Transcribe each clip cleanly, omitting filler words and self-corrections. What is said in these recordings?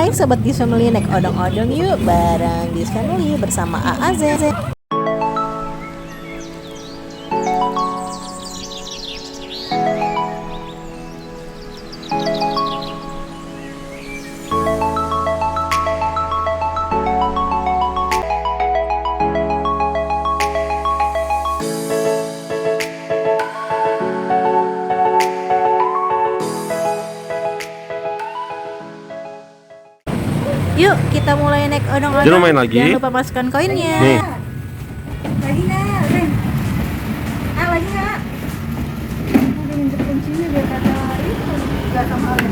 Hai Sobat Giz Family, naik odong-odong yuk bareng Giz Family bersama AAZ. Yuk kita mulai naik odong-odong. Jangan main lagi. Jangan lupa masukkan koinnya. Nih. Lagi nggak, Ren? Lagi nggak? Udah minta kuncinya biar kata itu nggak sama Ren.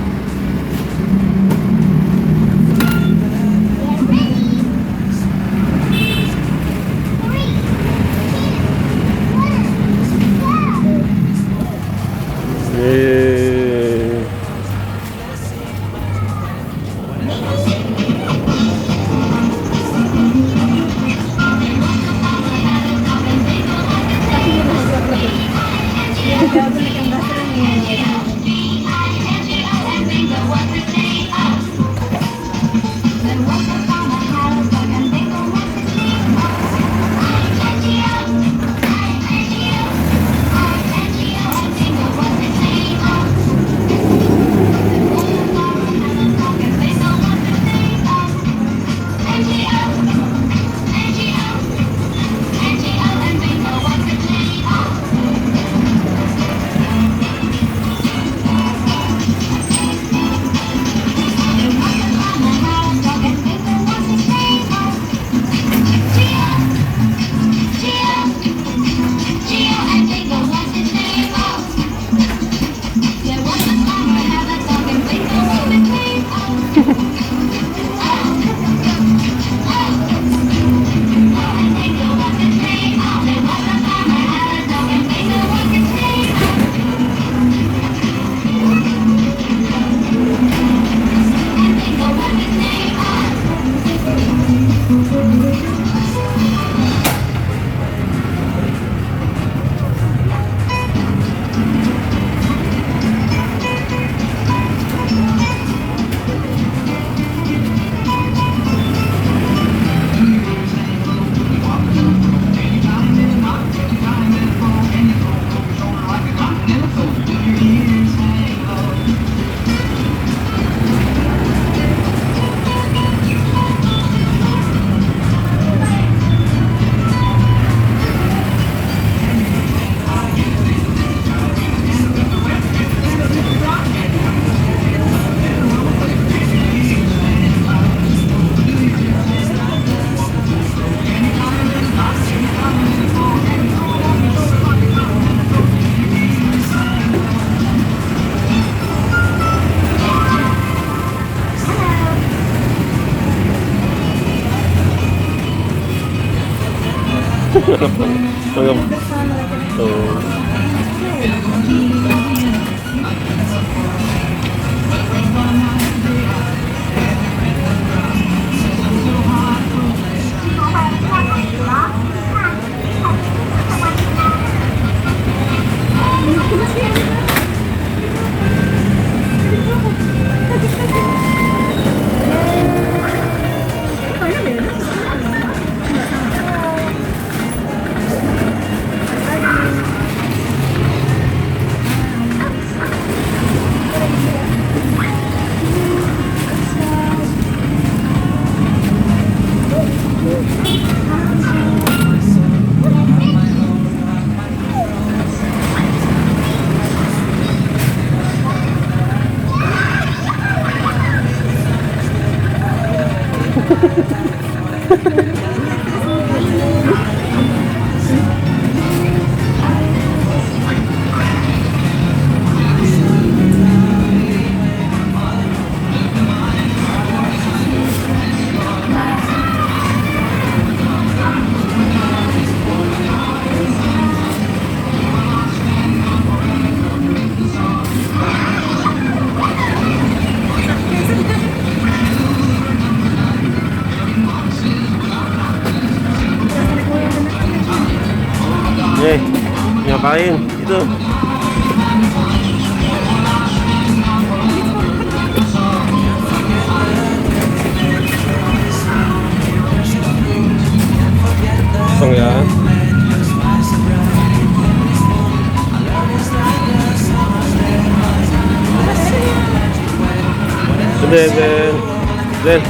Ngapain itu? Zen, Zen. Zen.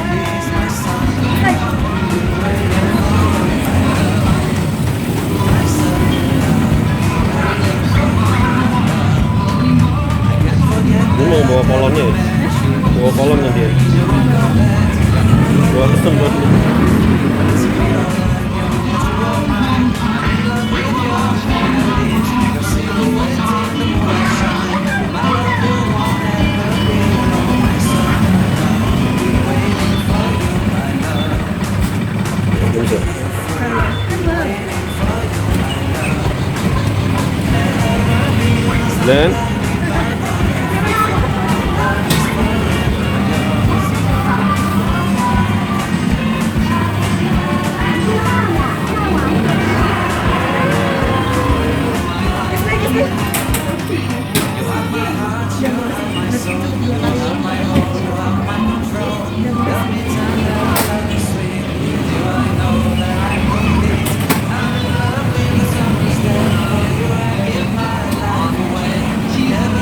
Dia mau bawa kolonnya ya? Bawa kolonnya dia. Bawa pesen buat lu. Bisa. Dan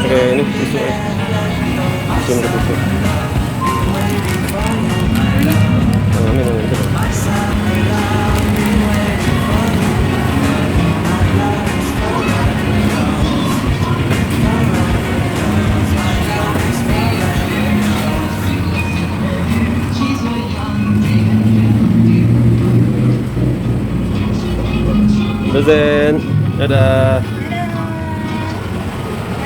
oke, ini tisu ya. Tisu ke tisu. Nah, ini. Zen, dadah.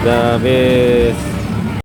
Udah habis.